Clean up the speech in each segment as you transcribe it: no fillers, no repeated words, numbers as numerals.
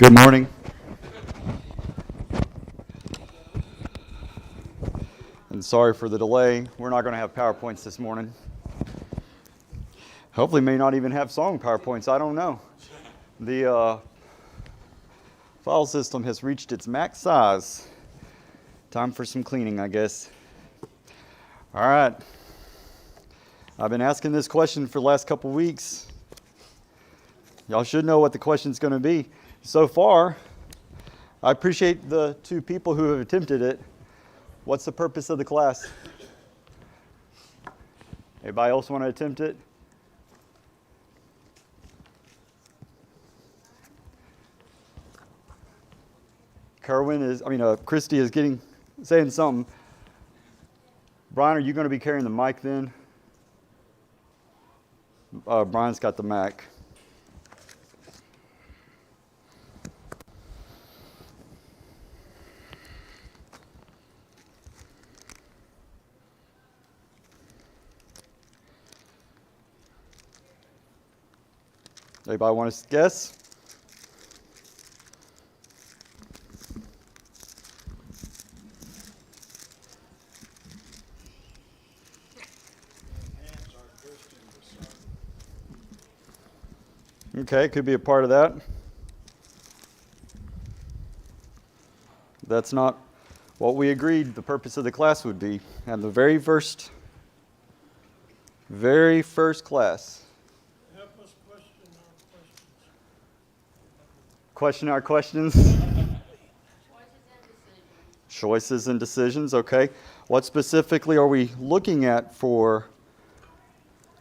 Good morning. And sorry for the delay. We're not going to have PowerPoints this morning. Hopefully may not even have song PowerPoints. I don't know. The file system has reached its max size. Time for some cleaning, I guess. All right. I've been asking this question for the last couple weeks. Y'all should know what the question's going to be. So far, I appreciate the two people who have attempted it. What's the purpose of the class? Anybody else want to attempt it? Christy is saying something. Brian, are you going to be carrying the mic then? Brian's got the Mac. Anybody want to guess? Okay, could be a part of that. That's not what we agreed the purpose of the class would be. And the very first class. Help us question our questions. Question our questions. Choices and decisions, okay. What specifically are we looking at for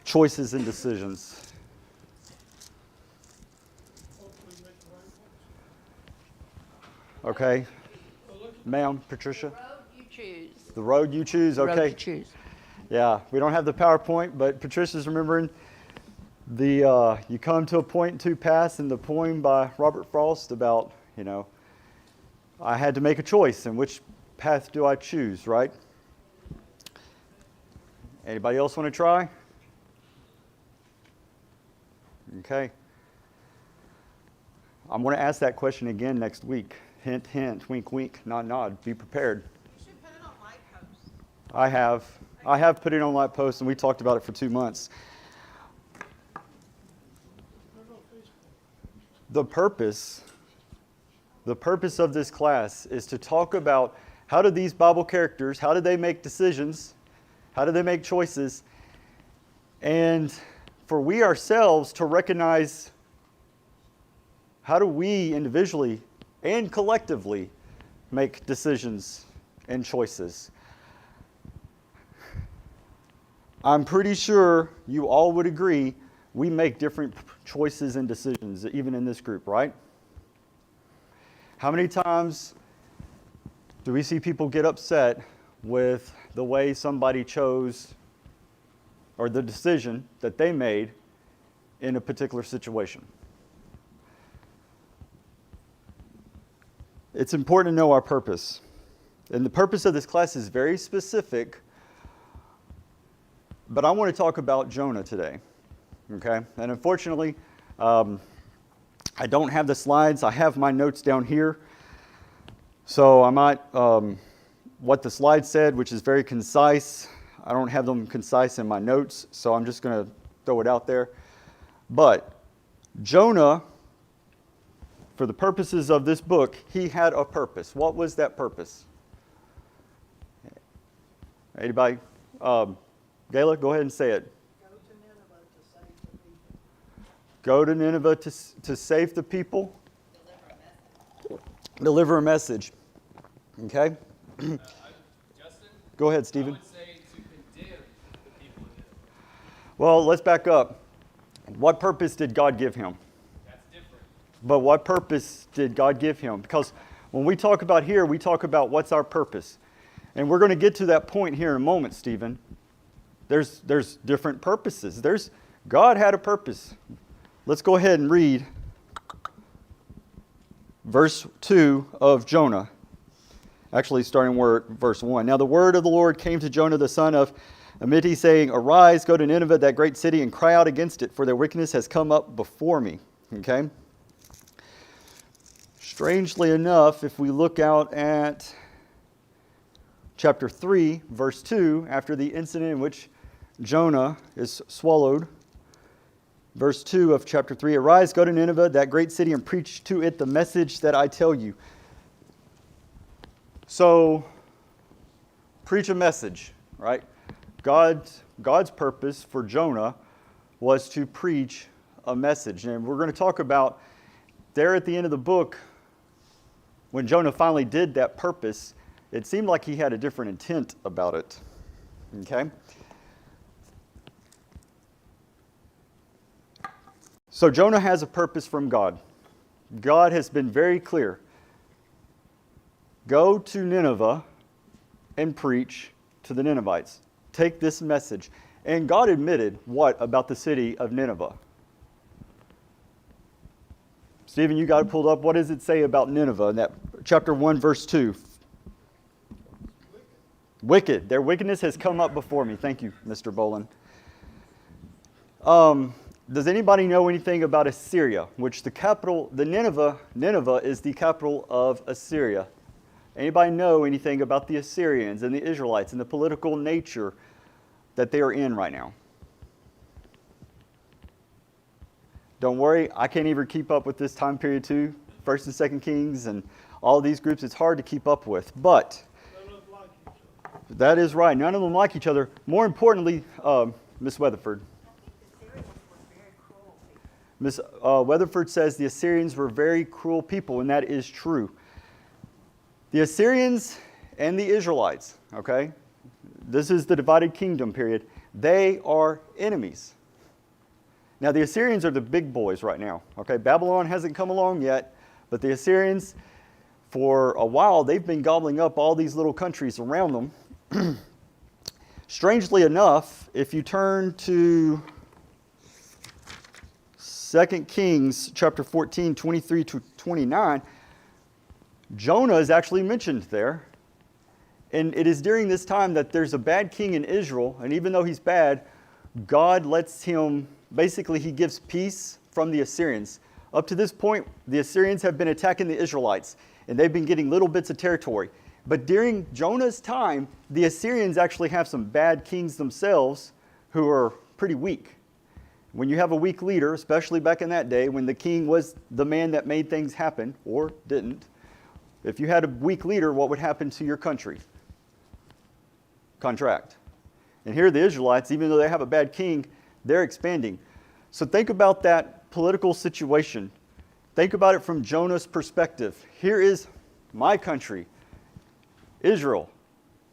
choices and decisions? Hopefully make the right ones. Okay. Ma'am, Patricia? The road you choose. The road you choose, The road okay. you choose. Yeah, we don't have the PowerPoint, but Patricia's remembering the you come to a point to pass in the poem by Robert Frost about, I had to make a choice, and which path do I choose, right? Anybody else want to try? Okay. I'm going to ask that question again next week. Hint, hint, wink, wink, nod, nod. Be prepared. You should put it on light posts. I have put it on light posts, and we talked about it for 2 months. The purpose of this class is to talk about how do these Bible characters, how did they make decisions, how did they make choices, and for we ourselves to recognize how do we individually and collectively make decisions and choices. I'm pretty sure you all would agree we make different choices and decisions, even in this group, right? How many times do we see people get upset with the way somebody chose or the decision that they made in a particular situation? It's important to know our purpose. And the purpose of this class is very specific, but I want to talk about Jonah today. Okay? And unfortunately, I don't have the slides. I have my notes down here. So I might, what the slide said, which is very concise, I don't have them concise in my notes, so I'm just going to throw it out there. But Jonah, for the purposes of this book, he had a purpose. What was that purpose? Anybody? Gayla, go ahead and say it. Go to Nineveh to save the people. Deliver a message. Okay? Justin? Go ahead, Stephen. I would say to condemn the people of Nineveh. Well, let's back up. What purpose did God give him? That's different. But what purpose did God give him? Because when we talk about here, we talk about what's our purpose. And we're going to get to that point here in a moment, Stephen. There's different purposes. God had a purpose. Let's go ahead and read verse 2 of Jonah. Actually, starting verse 1. Now the word of the Lord came to Jonah the son of Amittai, saying, Arise, go to Nineveh, that great city, and cry out against it, for their wickedness has come up before me. Okay? Strangely enough, if we look out at chapter 3, verse 2, after the incident in which Jonah is swallowed, verse 2 of chapter 3, "Arise, go to Nineveh, that great city, and preach to it the message that I tell you." So, preach a message, right? God's purpose for Jonah was to preach a message. And we're going to talk about there at the end of the book, when Jonah finally did that purpose, it seemed like he had a different intent about it. Okay? So Jonah has a purpose from God. God has been very clear. Go to Nineveh and preach to the Ninevites. Take this message. And God admitted what about the city of Nineveh? Stephen, you got it pulled up. What does it say about Nineveh in that chapter 1, verse 2? Wicked. Their wickedness has come up before me. Thank you, Mr. Bolin. Does anybody know anything about Assyria, which Nineveh is the capital of Assyria? Anybody know anything about the Assyrians and the Israelites and the political nature that they are in right now? Don't worry, I can't even keep up with this time period too. 1st and 2nd Kings and all these groups, it's hard to keep up with. But None of them like each other. that is right. None of them like each other. More importantly, Miss Weatherford. I think the Syrians were very cruel people. Miss Weatherford says the Assyrians were very cruel people, and that is true. The Assyrians and the Israelites, okay? This is the divided kingdom period. They are enemies. Now, the Assyrians are the big boys right now, okay? Babylon hasn't come along yet, but the Assyrians, for a while, they've been gobbling up all these little countries around them. Strangely enough, if you turn to 2 Kings chapter 14, 23 to 29, Jonah is actually mentioned there. And it is during this time that there's a bad king in Israel, and even though he's bad, God lets him, basically he gives peace from the Assyrians. Up to this point, the Assyrians have been attacking the Israelites, and they've been getting little bits of territory. But during Jonah's time, the Assyrians actually have some bad kings themselves who are pretty weak. When you have a weak leader, especially back in that day, when the king was the man that made things happen, or didn't, if you had a weak leader, what would happen to your country? Contract. And here the Israelites, even though they have a bad king, they're expanding. So think about that political situation. Think about it from Jonah's perspective. Here is my country, Israel,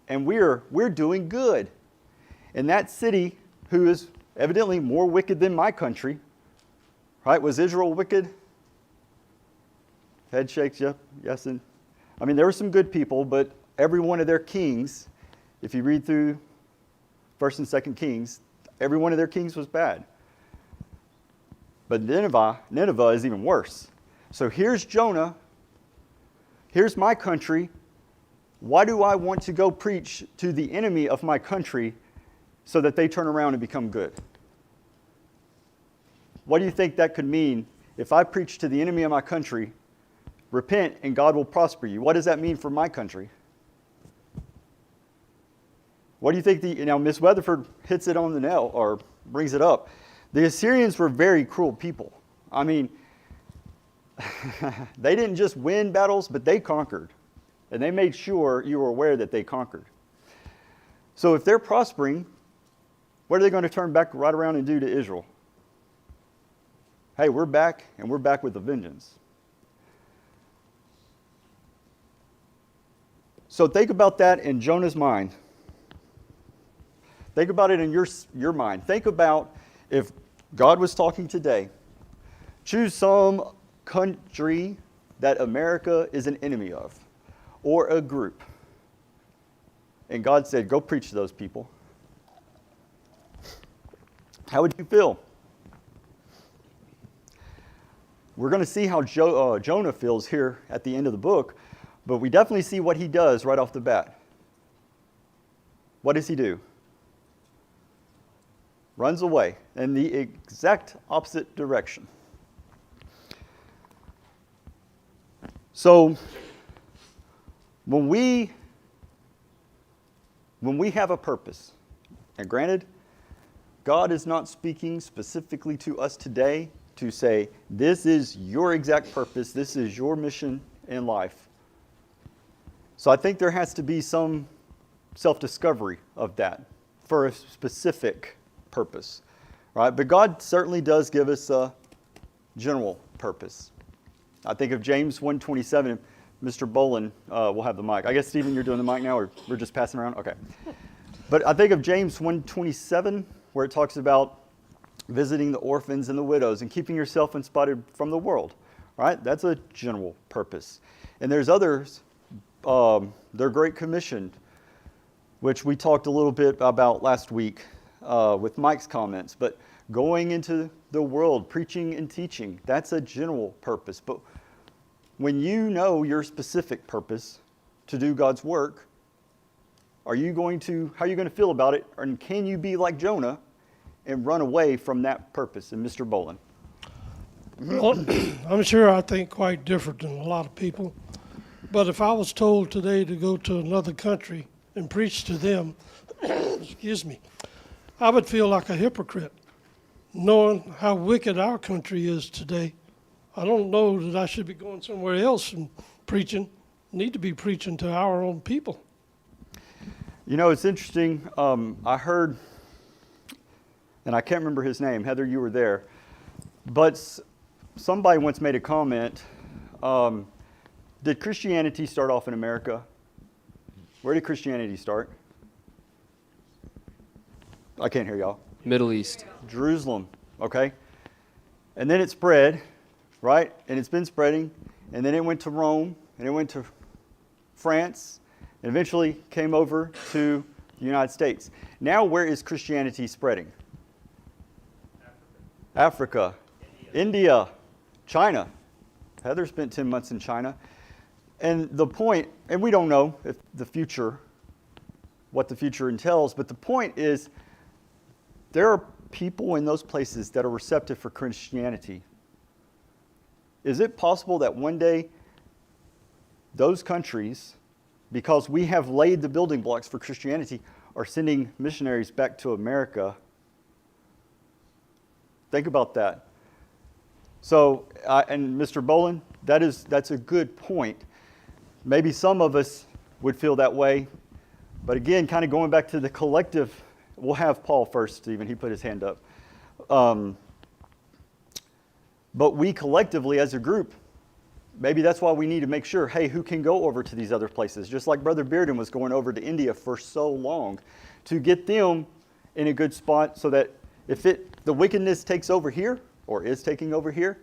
and we're doing good. And that city, who is evidently more wicked than my country, right? Was Israel wicked? Head shakes, yep, yes. And I mean, there were some good people, but every one of their kings, if you read through 1st and 2nd Kings, every one of their kings was bad. But Nineveh is even worse. So here's Jonah. Here's my country. Why do I want to go preach to the enemy of my country so that they turn around and become good? What do you think that could mean if I preach to the enemy of my country, repent and God will prosper you? What does that mean for my country? What do you think now Miss Weatherford hits it on the nail or brings it up. The Assyrians were very cruel people. I mean, they didn't just win battles, but they conquered. And they made sure you were aware that they conquered. So if they're prospering, what are they going to turn back right around and do to Israel? Hey, we're back, and we're back with a vengeance. So think about that in Jonah's mind. Think about it in your mind. Think about if God was talking today. Choose some country that America is an enemy of, or a group. And God said, go preach to those people. How would you feel? We're going to see how Jonah feels here at the end of the book, but we definitely see what he does right off the bat. What does he do? Runs away in the exact opposite direction. So when we have a purpose, and granted, God is not speaking specifically to us today to say, this is your exact purpose, this is your mission in life. So I think there has to be some self-discovery of that for a specific purpose, right? But God certainly does give us a general purpose. I think of James 1:27. Mr. Bolin will have the mic. I guess, Stephen, you're doing the mic now, or we're just passing around? Okay. But I think of James 1:27, where it talks about visiting the orphans and the widows and keeping yourself unspotted from the world, right? That's a general purpose. And there's others, their Great Commission, which we talked a little bit about last week with Mike's comments. But going into the world, preaching and teaching, that's a general purpose. But when you know your specific purpose to do God's work, how are you going to feel about it? And can you be like Jonah and run away from that purpose? And Mr. Bolin. Well, I'm sure I think quite different than a lot of people. But if I was told today to go to another country and preach to them, excuse me, I would feel like a hypocrite, knowing how wicked our country is today. I don't know that I should be going somewhere else and preaching. Need to be preaching to our own people. You know, it's interesting. I heard, and I can't remember his name. Heather, you were there. But somebody once made a comment. Did Christianity start off in America? Where did Christianity start? I can't hear y'all. Middle East. Jerusalem, okay? And then it spread, right? And it's been spreading. And then it went to Rome, and it went to France, and eventually came over to the United States. Now, where is Christianity spreading? Africa. India. China. Heather spent 10 months in China. And the point, and we don't know if the future, what the future entails, but the point is there are people in those places that are receptive for Christianity. Is it possible that one day those countries, because we have laid the building blocks for Christianity, are sending missionaries back to America? Think about that. So, and Mr. Bolin, that's a good point. Maybe some of us would feel that way. But again, kind of going back to the collective, we'll have Paul first, Stephen. He put his hand up. But we collectively as a group, maybe that's why we need to make sure, hey, who can go over to these other places? Just like Brother Bearden was going over to India for so long, to get them in a good spot so that if the wickedness takes over here, or is taking over here,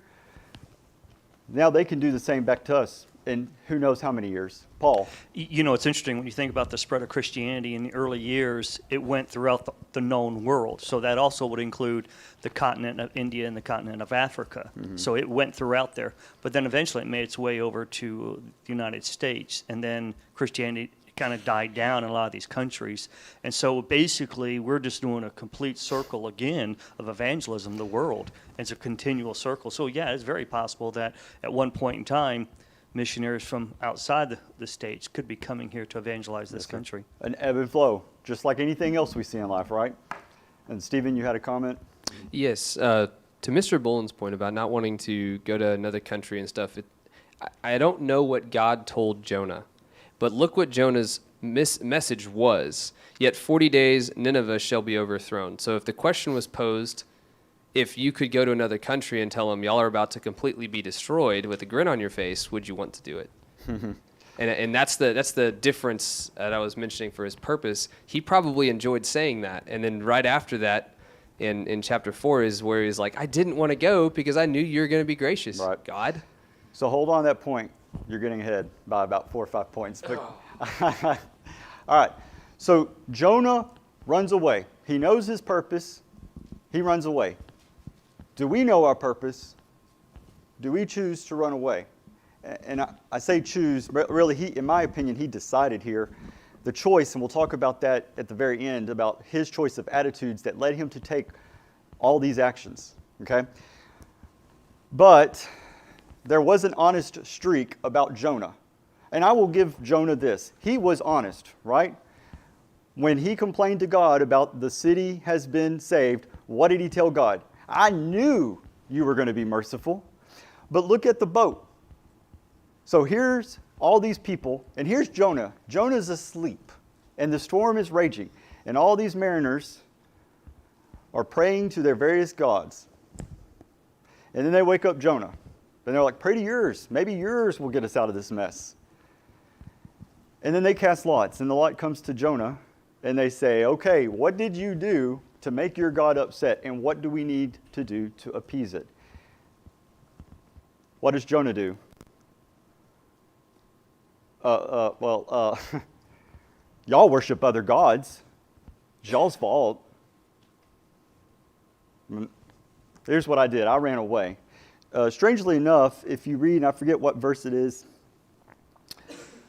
now they can do the same back to us in who knows how many years. Paul. You know, it's interesting when you think about the spread of Christianity in the early years, it went throughout the known world. So that also would include the continent of India and the continent of Africa. Mm-hmm. So it went throughout there. But then eventually it made its way over to the United States. And then Christianity kind of died down in a lot of these countries. And so basically we're just doing a complete circle again of evangelism, the world. It's a continual circle. So yeah, it's very possible that at one point in time, missionaries from outside the states could be coming here to evangelize this country. An ebb and flow, just like anything else we see in life, right? And Stephen, you had a comment? Yes. To Mr. Bolin's point about not wanting to go to another country and stuff, I don't know what God told Jonah, but look what Jonah's message was. Yet 40 days, Nineveh shall be overthrown. So if the question was posed, if you could go to another country and tell them y'all are about to completely be destroyed with a grin on your face, would you want to do it? And that's the difference that I was mentioning for his purpose. He probably enjoyed saying that. And then right after that, in chapter 4 is where he's like, I didn't want to go because I knew you were going to be gracious, right. God. So hold on that point. You're getting ahead by about 4 or 5 points. But all right. So Jonah runs away. He knows his purpose. He runs away. Do we know our purpose? Do we choose to run away? And I say choose, but really, in my opinion, he decided here the choice, and we'll talk about that at the very end, about his choice of attitudes that led him to take all these actions, okay? But there was an honest streak about Jonah. And I will give Jonah this. He was honest, right? When he complained to God about the city has been saved, what did he tell God? I knew you were going to be merciful. But look at the boat. So here's all these people, and here's Jonah. Jonah's asleep, and the storm is raging. And all these mariners are praying to their various gods. And then they wake up Jonah. And they're like, pray to yours. Maybe yours will get us out of this mess. And then they cast lots, and the lot comes to Jonah, and they say, okay, what did you do to make your God upset, and what do we need to do to appease it? What does Jonah do? Y'all worship other gods. It's y'all's fault. Here's what I did. I ran away. Strangely enough, if you read, and I forget what verse it is,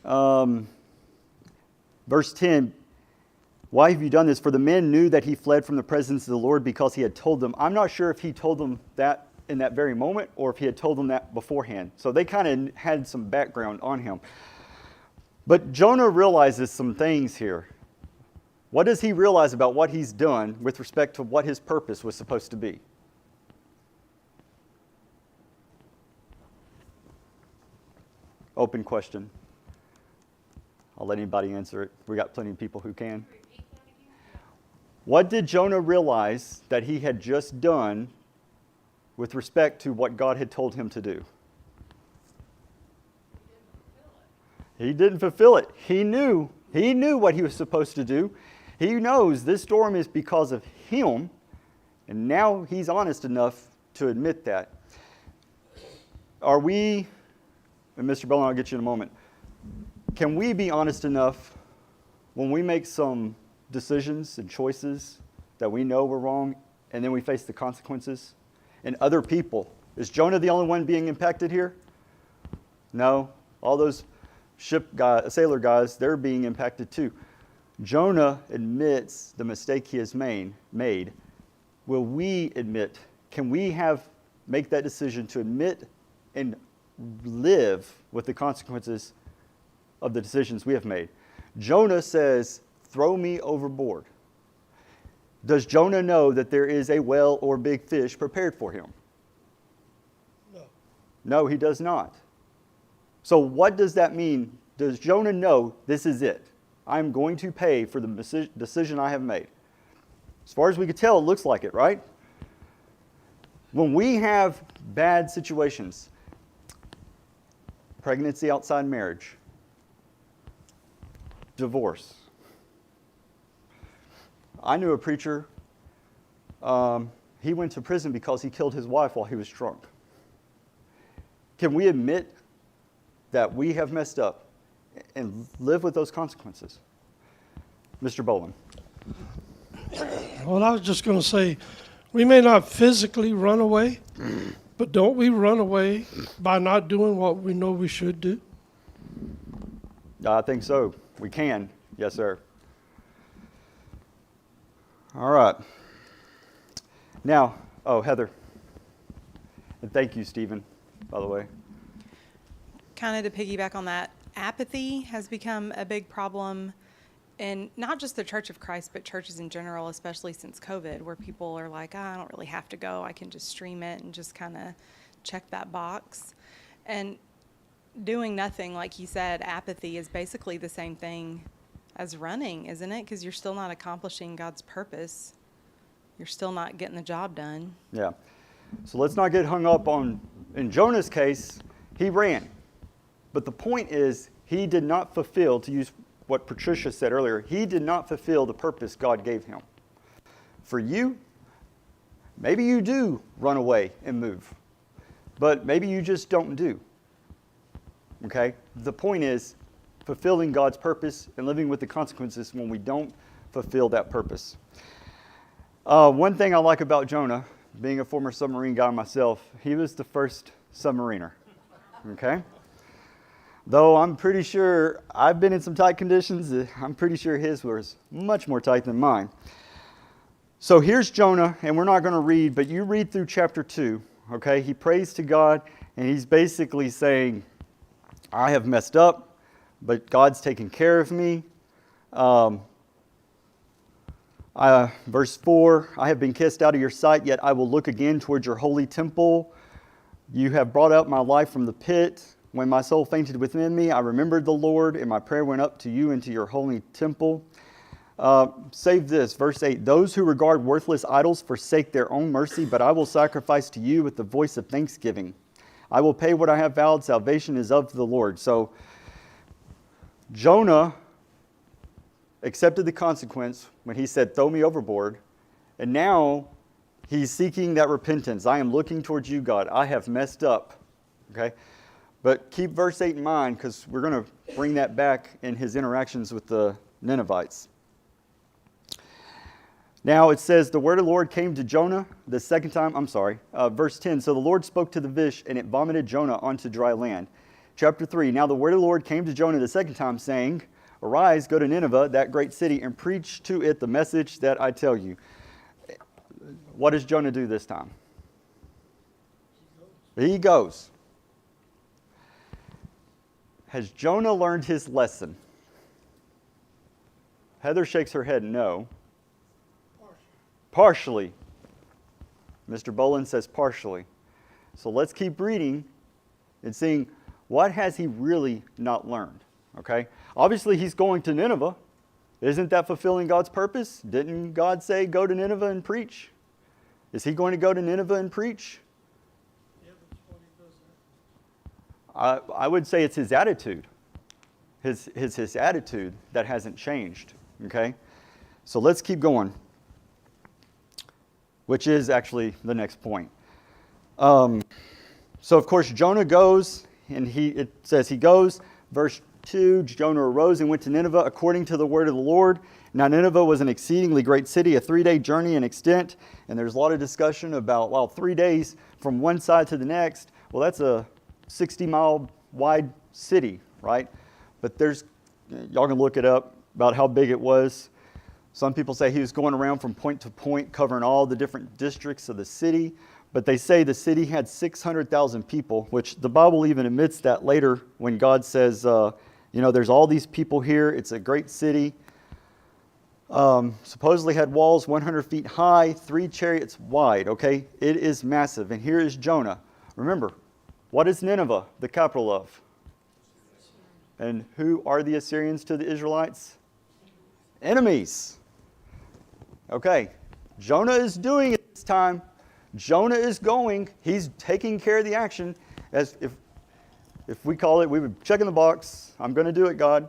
verse 10, why have you done this? For the men knew that he fled from the presence of the Lord because he had told them. I'm not sure if he told them that in that very moment or if he had told them that beforehand. So they kind of had some background on him. But Jonah realizes some things here. What does he realize about what he's done with respect to what his purpose was supposed to be? Open question. I'll let anybody answer it. We got plenty of people who can. What did Jonah realize that he had just done with respect to what God had told him to do? He didn't fulfill it. He knew what he was supposed to do. He knows this storm is because of him, and now he's honest enough to admit that. Are we, and Mr. Bellin, I'll get you in a moment, can we be honest enough when we make some decisions and choices that we know were wrong, and then we face the consequences? And other people, is Jonah the only one being impacted here? No, all those sailor guys, they're being impacted too. Jonah admits the mistake he has made. Will we admit, can we make that decision to admit and live with the consequences of the decisions we have made? Jonah says, throw me overboard. Does Jonah know that there is a whale or big fish prepared for him? No. No, he does not. So what does that mean? Does Jonah know this is it? I'm going to pay for the decision I have made. As far as we could tell, it looks like it, right? When we have bad situations, pregnancy outside marriage, divorce. I knew a preacher, he went to prison because he killed his wife while he was drunk. Can we admit that we have messed up and live with those consequences? Mr. Bolin. Well, I was just going to say, we may not physically run away, but don't we run away by not doing what we know we should do? I think so. We can. Yes, sir. All right. Now, Heather. And thank you, Stephen, by the way. Kind of to piggyback on that, apathy has become a big problem in not just the Church of Christ, but churches in general, especially since COVID, where people are like, I don't really have to go. I can just stream it and just kind of check that box. And doing nothing, like he said, apathy is basically the same thing as running, isn't it? Because you're still not accomplishing God's purpose. You're still not getting the job done. Yeah. So let's not get hung up on, in Jonah's case, he ran. But the point is, he did not fulfill, to use what Patricia said earlier, he did not fulfill the purpose God gave him. For you, maybe you do run away and move, but maybe you just don't do. Okay? The point is fulfilling God's purpose and living with the consequences when we don't fulfill that purpose. One thing I like about Jonah, being a former submarine guy myself, he was the first submariner. Okay? Though I'm pretty sure, I've been in some tight conditions, I'm pretty sure his was much more tight than mine. So here's Jonah, and we're not going to read, but you read through chapter 2, okay? He prays to God, And he's basically saying, I have messed up, but God's taken care of me. Verse 4, I have been cast out of your sight, yet I will look again towards your holy temple. You have brought out my life from the pit. When my soul fainted within me, I remembered the Lord, and my prayer went up to you into your holy temple. Save this, verse 8. Those who regard worthless idols forsake their own mercy, but I will sacrifice to you with the voice of thanksgiving. I will pay what I have vowed. Salvation is of the Lord. So Jonah accepted the consequence when he said, throw me overboard. And now he's seeking that repentance. I am looking towards you, God. I have messed up. Okay? But keep verse 8 in mind, because we're going to bring that back in his interactions with the Ninevites. Now it says, the word of the Lord came to Jonah the second time. Verse 10. So the Lord spoke to the fish, and it vomited Jonah onto dry land. Chapter 3. Now the word of the Lord came to Jonah the second time, saying, arise, go to Nineveh, that great city, and preach to it the message that I tell you. What does Jonah do this time? He goes. Has Jonah learned his lesson? Heather shakes her head no. Partially. Mr. Boland says partially. So let's keep reading and seeing what has he really not learned. Okay? Obviously he's going to Nineveh. Isn't that fulfilling God's purpose? Didn't God say go to Nineveh and preach? Is he going to go to Nineveh and preach? I would say it's his attitude. His attitude that hasn't changed. Okay? So let's keep going. Which is actually the next point. So of course Jonah goes, and it says he goes. Verse 2, Jonah arose and went to Nineveh according to the word of the Lord. Now Nineveh was an exceedingly great city, a 3-day journey in extent. And there's a lot of discussion about, 3 days from one side to the next. Well, that's a 60-mile wide city, right? But y'all can look it up about how big it was. Some people say he was going around from point to point, covering all the different districts of the city. But they say the city had 600,000 people, which the Bible even admits that later when God says, there's all these people here. It's a great city. Supposedly had walls 100 feet high, 3 chariots wide. Okay, it is massive. And here is Jonah. Remember, what is Nineveh the capital of? And who are the Assyrians to the Israelites? Enemies. Okay, Jonah is doing it this time. Jonah is going. He's taking care of the action. As if we call it, we would check in the box. I'm going to do it, God.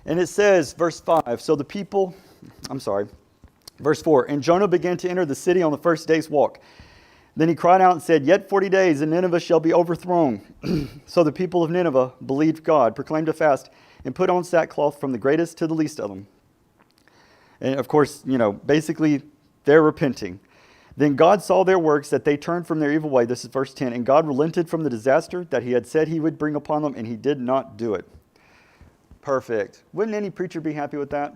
And it says, verse 5, verse 4, and Jonah began to enter the city on the first day's walk. Then he cried out and said, yet 40 days, and Nineveh shall be overthrown. So the people of Nineveh believed God, proclaimed a fast, and put on sackcloth from the greatest to the least of them. And of course, basically they're repenting. Then God saw their works, that they turned from their evil way. This is verse 10. And God relented from the disaster that he had said he would bring upon them, and he did not do it. Perfect. Wouldn't any preacher be happy with that?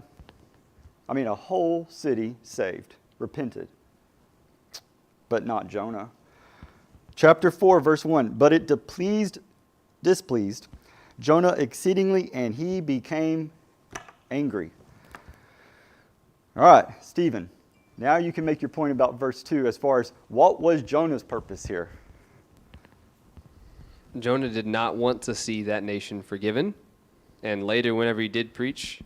I mean, a whole city saved, repented. But not Jonah. Chapter 4, verse 1. But it displeased Jonah exceedingly, and he became angry. All right, Stephen. Now you can make your point about verse 2 as far as what was Jonah's purpose here? Jonah did not want to see that nation forgiven. And later, whenever he did preach,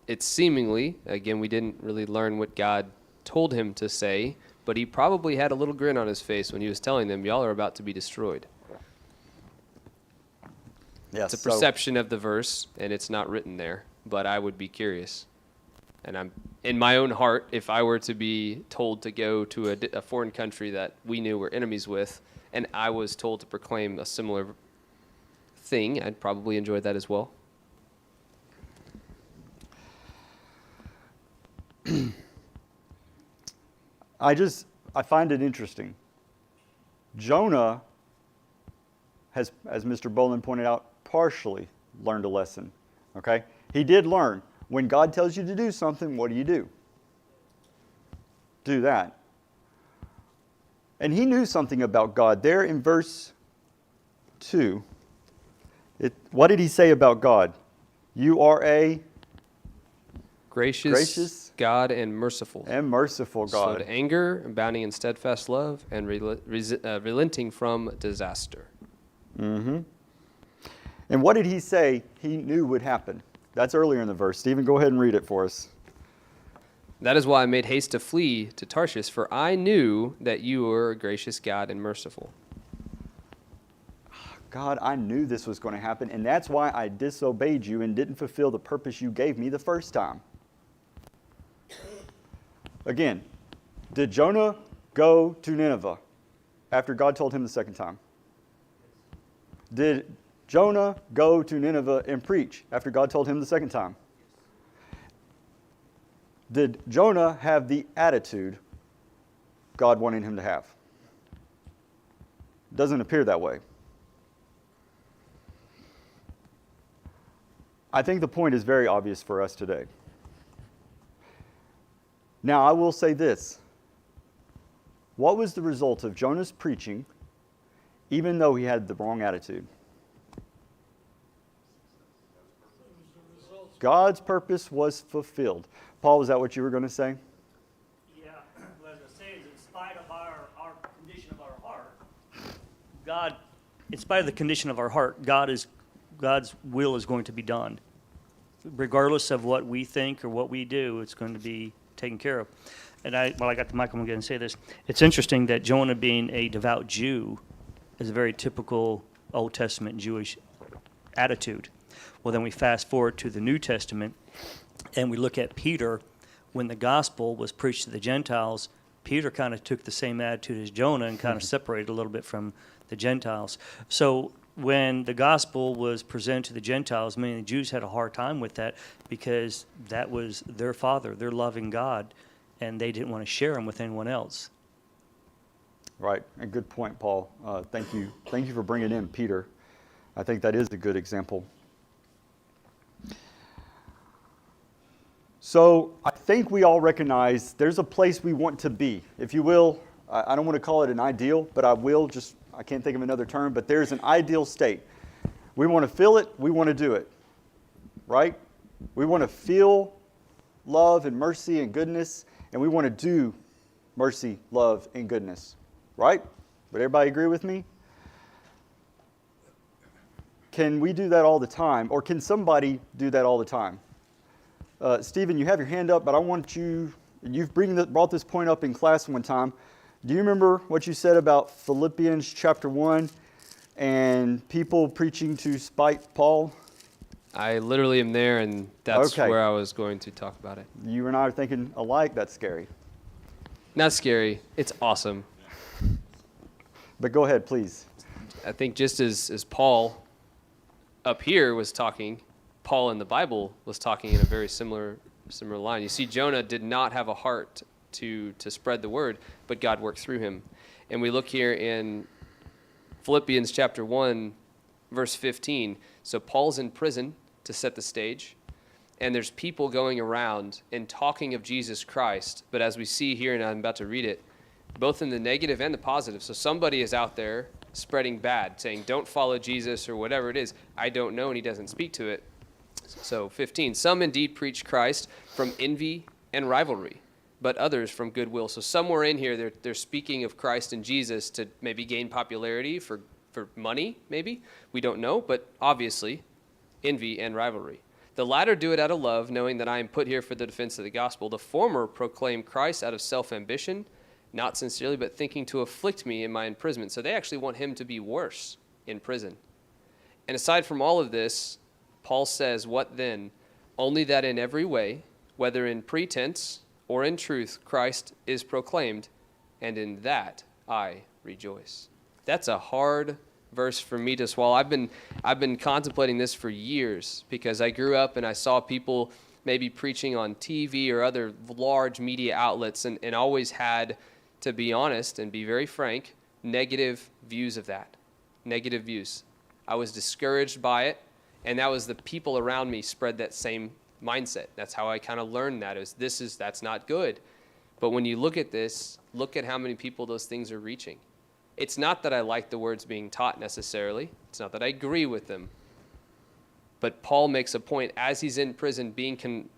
it seemingly, again, we didn't really learn what God told him to say, but he probably had a little grin on his face when he was telling them, y'all are about to be destroyed. Yes, it's a perception of the verse, and it's not written there, but I would be curious. And I'm in my own heart, if I were to be told to go to a foreign country that we knew we're enemies with, and I was told to proclaim a similar thing, I'd probably enjoy that as well. I find it interesting. Jonah has, as Mr. Boland pointed out, partially learned a lesson. Okay? He did learn. When God tells you to do something, what do? Do that. And he knew something about God. There in verse 2, what did he say about God? You are a Gracious God and merciful. and merciful Slow God. to anger, abounding in steadfast love, and relenting from disaster. And what did he say he knew would happen? That's earlier in the verse. Stephen, go ahead and read it for us. That is why I made haste to flee to Tarshish, for I knew that you were a gracious God and merciful. God, I knew this was going to happen, and that's why I disobeyed you and didn't fulfill the purpose you gave me the first time. Again, did Jonah go to Nineveh after God told him the second time? Did Jonah go to Nineveh and preach after God told him the second time? Did Jonah have the attitude God wanted him to have? Doesn't appear that way. I think the point is very obvious for us today. Now, I will say this. What was the result of Jonah's preaching, even though he had the wrong attitude? God's purpose was fulfilled. Paul, is that what you were going to say? Yeah, what I was going to say is in spite of our condition of our heart, in spite of the condition of our heart, God's will is going to be done. Regardless of what we think or what we do, it's going to be taken care of. And while I got the mic, I'm going to say this. It's interesting that Jonah, being a devout Jew, is a very typical Old Testament Jewish attitude. Well, then we fast forward to the New Testament, and we look at Peter. When the gospel was preached to the Gentiles, Peter kind of took the same attitude as Jonah and kind of separated a little bit from the Gentiles. So when the gospel was presented to the Gentiles, many of the Jews had a hard time with that because that was their father, their loving God, and they didn't want to share him with anyone else. Right. A good point, Paul. Thank you. Thank you for bringing in Peter. I think that is a good example. So I think we all recognize there's a place we want to be. If you will, I don't want to call it an ideal, but I can't think of another term, but there's an ideal state. We want to feel it, we want to do it, right? We want to feel love and mercy and goodness, and we want to do mercy, love, and goodness, right? Would everybody agree with me? Can we do that all the time, or can somebody do that all the time? Stephen, you have your hand up, but I want you've brought this point up in class one time. Do you remember what you said about Philippians chapter 1 and people preaching to spite Paul? I literally am there, and that's Okay. where I was going to talk about it. You and I are thinking alike. That's scary. Not scary. It's awesome. But go ahead, please. I think just as Paul up here was talking, Paul in the Bible was talking in a very similar line. You see, Jonah did not have a heart to spread the word, but God worked through him. And we look here in Philippians chapter 1, verse 15. So Paul's in prison to set the stage, and there's people going around and talking of Jesus Christ. But as we see here, and I'm about to read it, both in the negative and the positive. So somebody is out there spreading bad, saying, don't follow Jesus or whatever it is. I don't know, and he doesn't speak to it. So 15, some indeed preach Christ from envy and rivalry, but others from goodwill. So somewhere in here, they're speaking of Christ and Jesus to maybe gain popularity for money, maybe. We don't know, but obviously, envy and rivalry. The latter do it out of love, knowing that I am put here for the defense of the gospel. The former proclaim Christ out of self-ambition, not sincerely, but thinking to afflict me in my imprisonment. So they actually want him to be worse in prison. And aside from all of this, Paul says, what then? Only that in every way, whether in pretense or in truth, Christ is proclaimed, and in that I rejoice. That's a hard verse for me to swallow. I've been contemplating this for years because I grew up and I saw people maybe preaching on TV or other large media outlets and always had, to be honest and be very frank, negative views of that. Negative views. I was discouraged by it. And that was the people around me spread that same mindset. That's how I kind of learned that that's not good. But when you look at this, look at how many people those things are reaching. It's not that I like the words being taught necessarily. It's not that I agree with them. But Paul makes a point as he's in prison being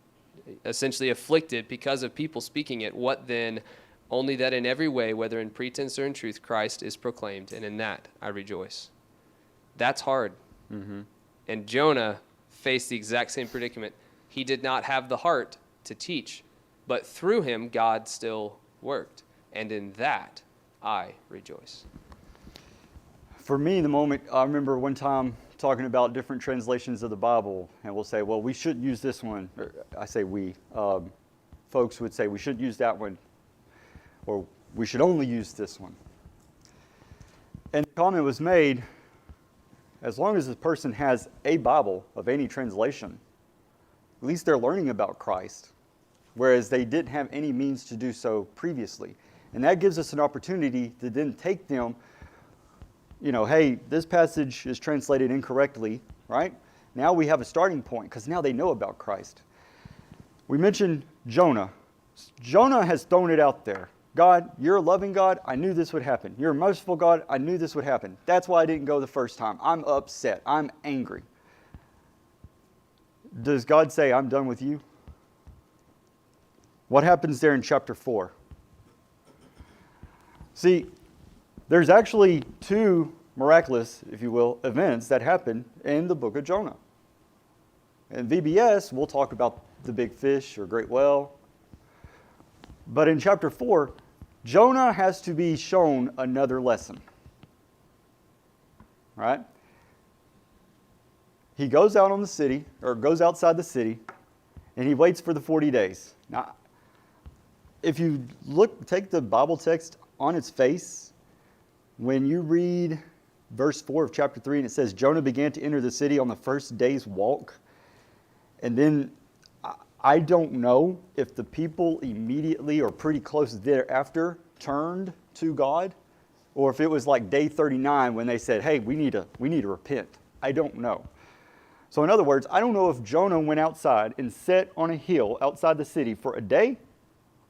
essentially afflicted because of people speaking it. What then? Only that in every way, whether in pretense or in truth, Christ is proclaimed, and in that I rejoice. That's hard. Mm-hmm. And Jonah faced the exact same predicament. He did not have the heart to teach, but through him, God still worked. And in that, I rejoice. For me, the moment, I remember one time talking about different translations of the Bible, and we'll say, well, we shouldn't use this one. Or I say we. Folks would say we shouldn't use that one, or we should only use this one. And the comment was made, as long as the person has a Bible of any translation, at least they're learning about Christ, whereas they didn't have any means to do so previously. And that gives us an opportunity to then take them, hey, this passage is translated incorrectly, right? Now we have a starting point because now they know about Christ. We mentioned Jonah. Jonah has thrown it out there. God, you're a loving God. I knew this would happen. You're a merciful God. I knew this would happen. That's why I didn't go the first time. I'm upset. I'm angry. Does God say, I'm done with you? What happens there in chapter 4? See, there's actually two miraculous, if you will, events that happen in the book of Jonah. In VBS, we'll talk about the big fish or great whale. But in chapter 4, Jonah has to be shown another lesson. Right? He goes out on the city, or goes outside the city, and he waits for the 40 days. Now, if you take the Bible text on its face, when you read verse 4 of chapter 3, and it says, Jonah began to enter the city on the first day's walk, and then I don't know if the people immediately or pretty close thereafter turned to God, or if it was like day 39 when they said, hey, we need to repent. I don't know. So in other words, I don't know if Jonah went outside and sat on a hill outside the city for a day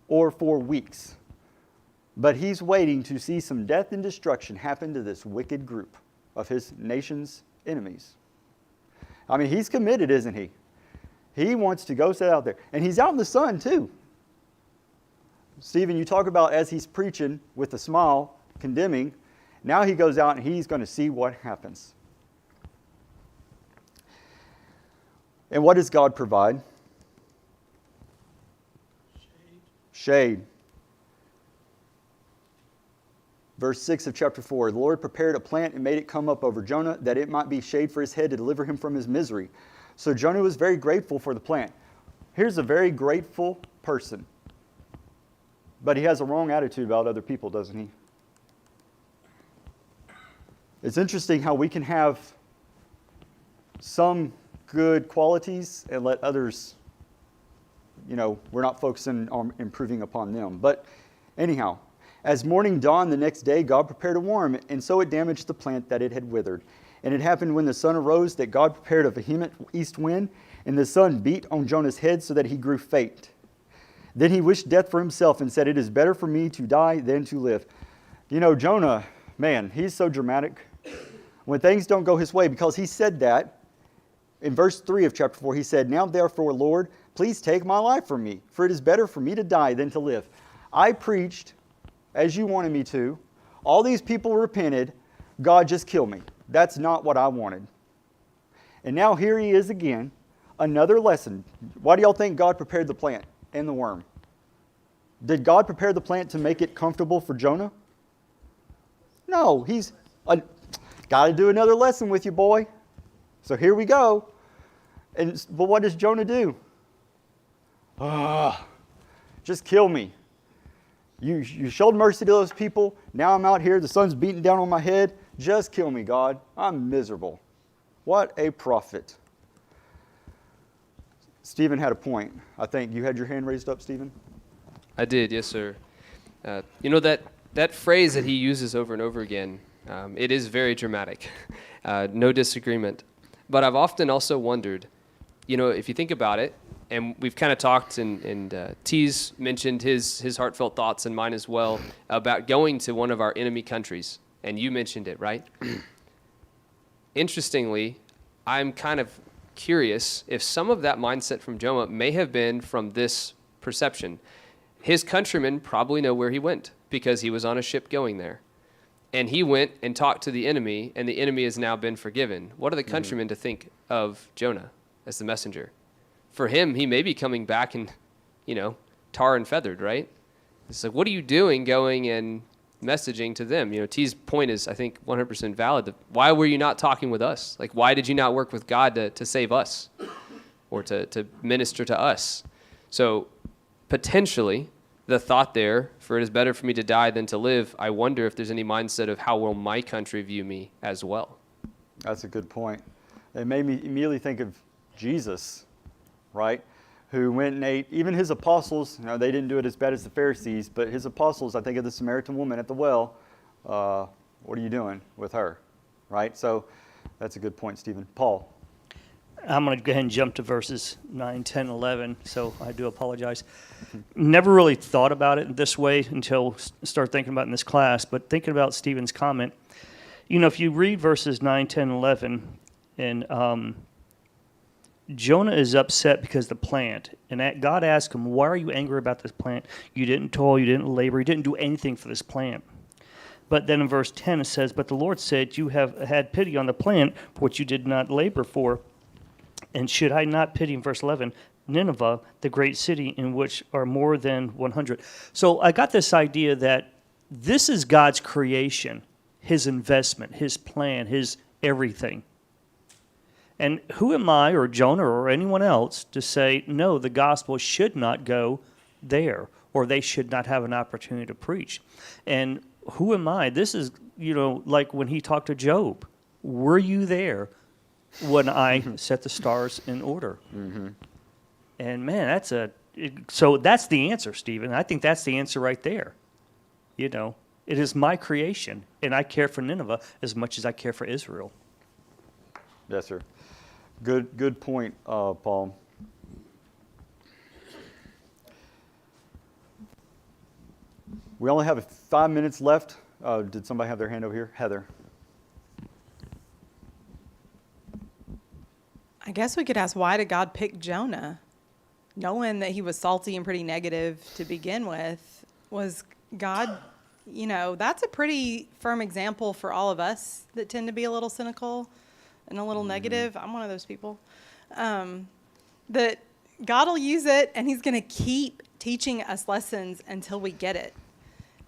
or for weeks. But he's waiting to see some death and destruction happen to this wicked group of his nation's enemies. I mean, he's committed, isn't he? He wants to go sit out there. And he's out in the sun, too. Stephen, you talk about as he's preaching with a smile, condemning. Now he goes out and he's going to see what happens. And what does God provide? Shade. Verse 6 of chapter 4, the Lord prepared a plant and made it come up over Jonah, that it might be shade for his head to deliver him from his misery. So Jonah was very grateful for the plant. Here's a very grateful person. But he has a wrong attitude about other people, doesn't he? It's interesting how we can have some good qualities and let others, we're not focusing on improving upon them. But anyhow, as morning dawned the next day, God prepared a worm, and so it damaged the plant that it had withered. And it happened when the sun arose that God prepared a vehement east wind, and the sun beat on Jonah's head so that he grew faint. Then he wished death for himself and said, it is better for me to die than to live. Jonah, man, he's so dramatic when things don't go his way, because he said that in verse 3 of chapter 4. He said, now therefore, Lord, please take my life from me, for it is better for me to die than to live. I preached as you wanted me to. All these people repented. God, just kill me. That's not what I wanted. And now here he is again, another lesson. Why do y'all think God prepared the plant and the worm? Did God prepare the plant to make it comfortable for Jonah? No, he's got to do another lesson with you, boy. So here we go. But what does Jonah do? Just kill me. You showed mercy to those people. Now I'm out here. The sun's beating down on my head. Just kill me, God. I'm miserable. What a prophet. Stephen had a point. I think you had your hand raised up, Stephen? I did, yes, sir. That phrase that he uses over and over again, it is very dramatic. No disagreement. But I've often also wondered, if you think about it, and we've kind of talked, and T's mentioned his heartfelt thoughts and mine as well about going to one of our enemy countries, and you mentioned it, right? Interestingly, I'm kind of curious if some of that mindset from Jonah may have been from this perception. His countrymen probably know where he went because he was on a ship going there. And he went and talked to the enemy, and the enemy has now been forgiven. What are the countrymen to think of Jonah as the messenger? For him, he may be coming back and, tar and feathered, right? It's like, what are you doing going and messaging to them? T's point is, I think, 100% valid. Why were you not talking with us? Like, why did you not work with God to save us or to minister to us? So potentially, the thought there, for it is better for me to die than to live, I wonder if there's any mindset of how will my country view me as well. That's a good point. It made me immediately think of Jesus, right? Who went and ate, even his apostles, they didn't do it as bad as the Pharisees, but his apostles, I think of the Samaritan woman at the well, what are you doing with her, right? So that's a good point, Stephen. Paul. I'm going to go ahead and jump to verses 9, 10, 11, so I do apologize. Never really thought about it this way until start thinking about it in this class, but thinking about Stephen's comment, if you read verses 9, 10, 11, and Jonah is upset because the plant, and God asked him, why are you angry about this plant? You didn't toil, you didn't labor, you didn't do anything for this plant. But then in verse 10 it says, but the Lord said, you have had pity on the plant for which you did not labor for. And should I not pity, in verse 11, Nineveh, the great city in which are more than 100? So I got this idea that this is God's creation, his investment, his plan, his everything. And who am I or Jonah or anyone else to say, no, the gospel should not go there, or they should not have an opportunity to preach? And who am I? This is, like when he talked to Job. Were you there when I set the stars in order? Mm-hmm. And man, so that's the answer, Stephen. I think that's the answer right there. It is my creation, and I care for Nineveh as much as I care for Israel. Yes, sir. Good point, Paul. We only have 5 minutes left. Did somebody have their hand over here? Heather. I guess we could ask, why did God pick Jonah? Knowing that he was salty and pretty negative to begin with, was God, that's a pretty firm example for all of us that tend to be a little cynical and a little negative. I'm one of those people. That God will use it, and he's going to keep teaching us lessons until we get it.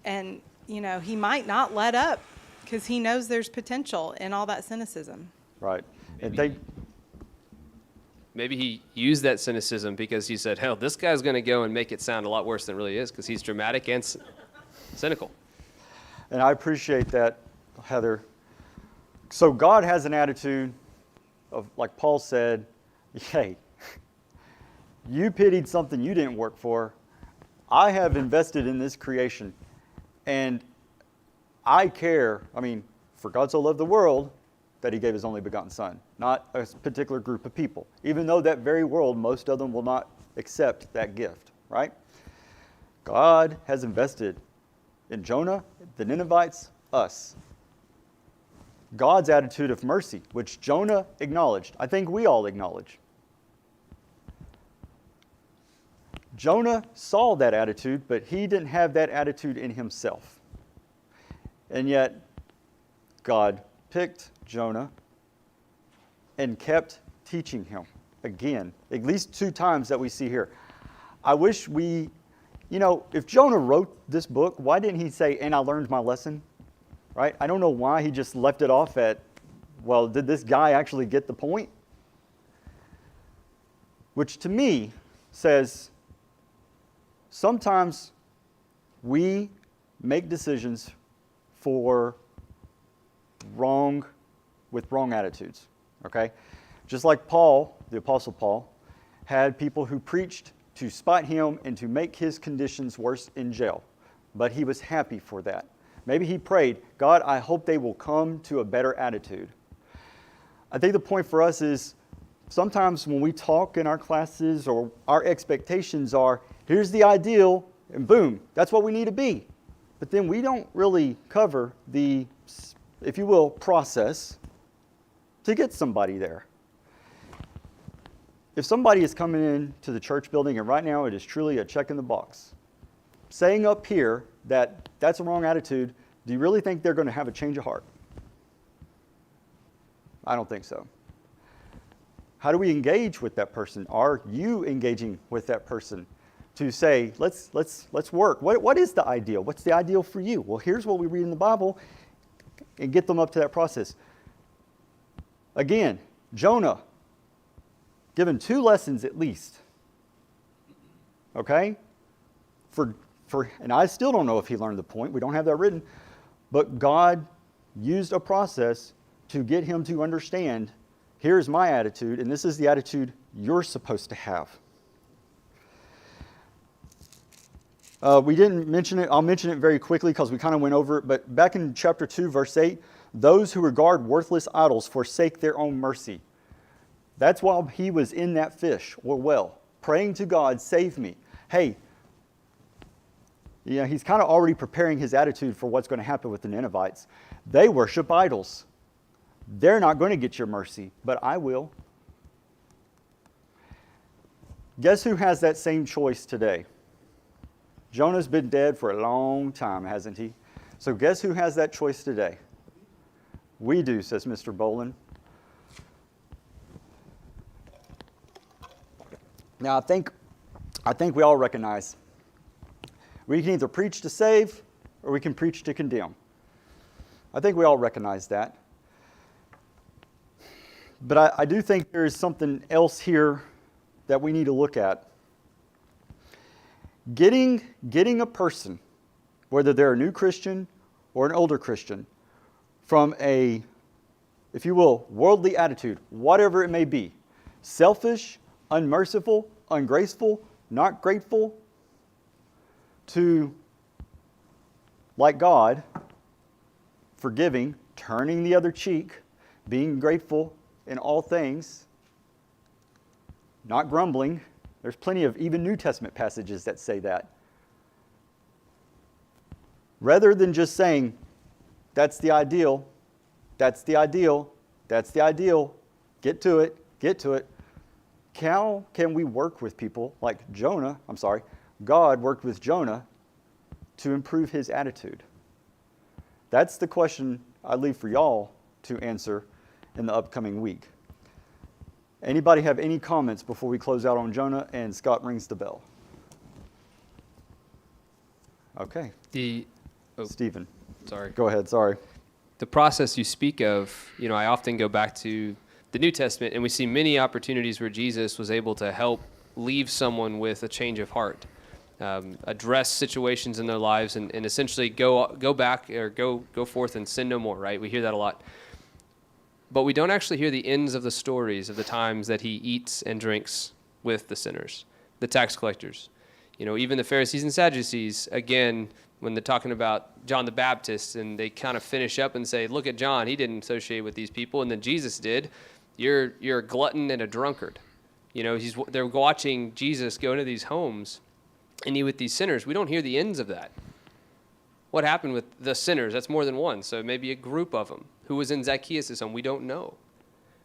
And, he might not let up because he knows there's potential in all that cynicism. Right. Maybe he used that cynicism because he said, hell, this guy's going to go and make it sound a lot worse than it really is, because he's dramatic and cynical. And I appreciate that, Heather. So God has an attitude of, like Paul said, hey, you pitied something you didn't work for. I have invested in this creation, and I care. For God so loved the world that he gave his only begotten son, not a particular group of people, even though that very world, most of them will not accept that gift, right? God has invested in Jonah, the Ninevites, us. God's attitude of mercy, which Jonah acknowledged, I think we all acknowledge. Jonah saw that attitude, but he didn't have that attitude in himself. And yet, God picked Jonah and kept teaching him. Again, at least 2 times that we see here. I wish if Jonah wrote this book, why didn't he say, and I learned my lesson? Right? I don't know why he just left it off at, well, did this guy actually get the point? Which to me says, sometimes we make decisions with wrong attitudes, okay? Just like Paul, the Apostle Paul, had people who preached to spite him and to make his conditions worse in jail. But he was happy for that. Maybe he prayed, God, I hope they will come to a better attitude. I think the point for us is sometimes when we talk in our classes, or our expectations are, here's the ideal, and boom, that's what we need to be. But then we don't really cover the, if you will, process to get somebody there. If somebody is coming in to the church building, and right now it is truly a check in the box, saying up here that that's a wrong attitude, do you really think they're going to have a change of heart? I don't think so. How do we engage with that person? Are you engaging with that person to say, let's work? What is the ideal? What's the ideal for you? Well, here's what we read in the Bible, and get them up to that process. Again, Jonah, given 2 lessons at least. Okay? And I still don't know if he learned the point. We don't have that written. But God used a process to get him to understand, here's my attitude, and this is the attitude you're supposed to have. We didn't mention it. I'll mention it very quickly because we kind of went over it. But back in chapter 2, verse 8, those who regard worthless idols forsake their own mercy. That's while he was in that fish or well, praying to God, save me. Hey, he's kind of already preparing his attitude for what's going to happen with the Ninevites. They worship idols. They're not going to get your mercy, but I will. Guess who has that same choice today? Jonah's been dead for a long time, hasn't he? So guess who has that choice today? We do, says Mr. Bolin. Now, I think we all recognize we can either preach to save or we can preach to condemn. I think we all recognize that. But I do think there is something else here that we need to look at. Getting a person, whether they're a new Christian or an older Christian, from a, if you will, worldly attitude, whatever it may be, selfish, unmerciful, ungraceful, not grateful, to, like God, forgiving, turning the other cheek, being grateful in all things, not grumbling. There's plenty of even New Testament passages that say that. Rather than just saying, that's the ideal, that's the ideal, that's the ideal, get to it. How can we work with people like God worked with Jonah to improve his attitude? That's the question I leave for y'all to answer in the upcoming week. Anybody have any comments before we close out on Jonah and Scott rings the bell? Okay. Stephen. Sorry. Go ahead, sorry. The process you speak of, I often go back to the New Testament, and we see many opportunities where Jesus was able to help leave someone with a change of heart, address situations in their lives, and essentially go back or go forth and sin no more, right? We hear that a lot. But we don't actually hear the ends of the stories of the times that he eats and drinks with the sinners, the tax collectors. Even the Pharisees and Sadducees, again, when they're talking about John the Baptist, and they kind of finish up and say, look at John, he didn't associate with these people, and then Jesus did. You're a glutton and a drunkard. They're watching Jesus go into these homes and eat with these sinners. We don't hear the ends of that. What happened with the sinners? That's more than one, so maybe a group of them. Who was in Zacchaeus' home? We don't know.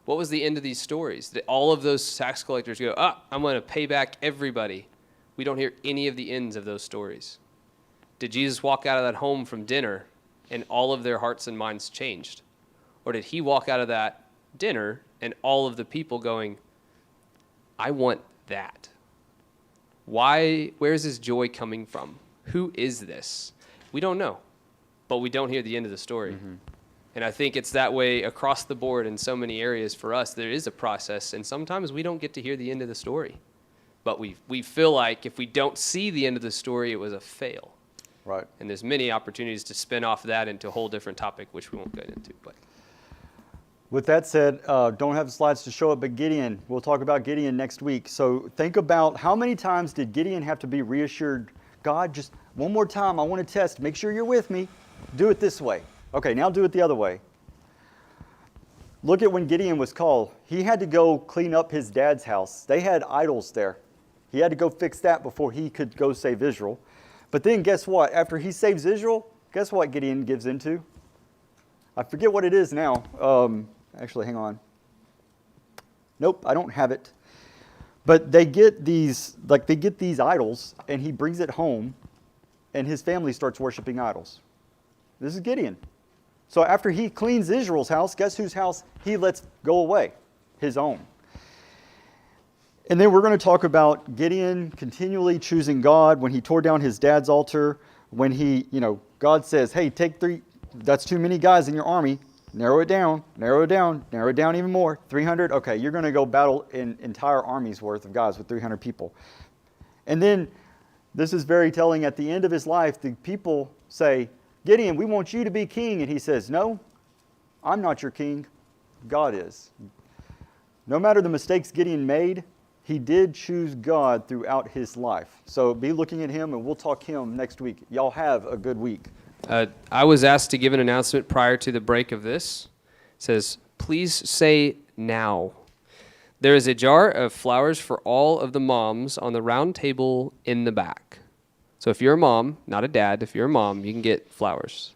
What was the end of these stories? That all of those tax collectors go, I'm going to pay back everybody. We don't hear any of the ends of those stories. Did Jesus walk out of that home from dinner and all of their hearts and minds changed? Or did he walk out of that dinner and all of the people going, I want that? Why? Where's his joy coming from? Who is this? We don't know, but we don't hear the end of the story. Mm-hmm. And I think it's that way across the board in so many areas for us. There is a process, and sometimes we don't get to hear the end of the story. But we feel like if we don't see the end of the story, it was a fail. Right. And there's many opportunities to spin off that into a whole different topic, which we won't get into. But with that said, don't have the slides to show it, but Gideon, we'll talk about Gideon next week. So think about how many times did Gideon have to be reassured, God, just one more time, I want to test, make sure you're with me, do it this way. Okay, now do it the other way. Look at when Gideon was called. He had to go clean up his dad's house. They had idols there. He had to go fix that before he could go save Israel. But then guess what? After he saves Israel, guess what Gideon gives into? I forget what it is now. Actually, hang on. Nope, I don't have it. But they get these idols, and he brings it home, and his family starts worshiping idols. This is Gideon. So after he cleans Israel's house, guess whose house he lets go away? His own. And then we're going to talk about Gideon continually choosing God when he tore down his dad's altar, when God says, hey, take 3, that's too many guys in your army, narrow it down even more, 300, okay, you're going to go battle an entire army's worth of guys with 300 people. And then, this is very telling, at the end of his life, the people say, Gideon, we want you to be king. And he says, no, I'm not your king. God is. No matter the mistakes Gideon made, he did choose God throughout his life. So be looking at him, and we'll talk him next week. Y'all have a good week. I was asked to give an announcement prior to the break of this. It says, please say now. There is a jar of flowers for all of the moms on the round table in the back. So if you're a mom, not a dad, if you're a mom, you can get flowers.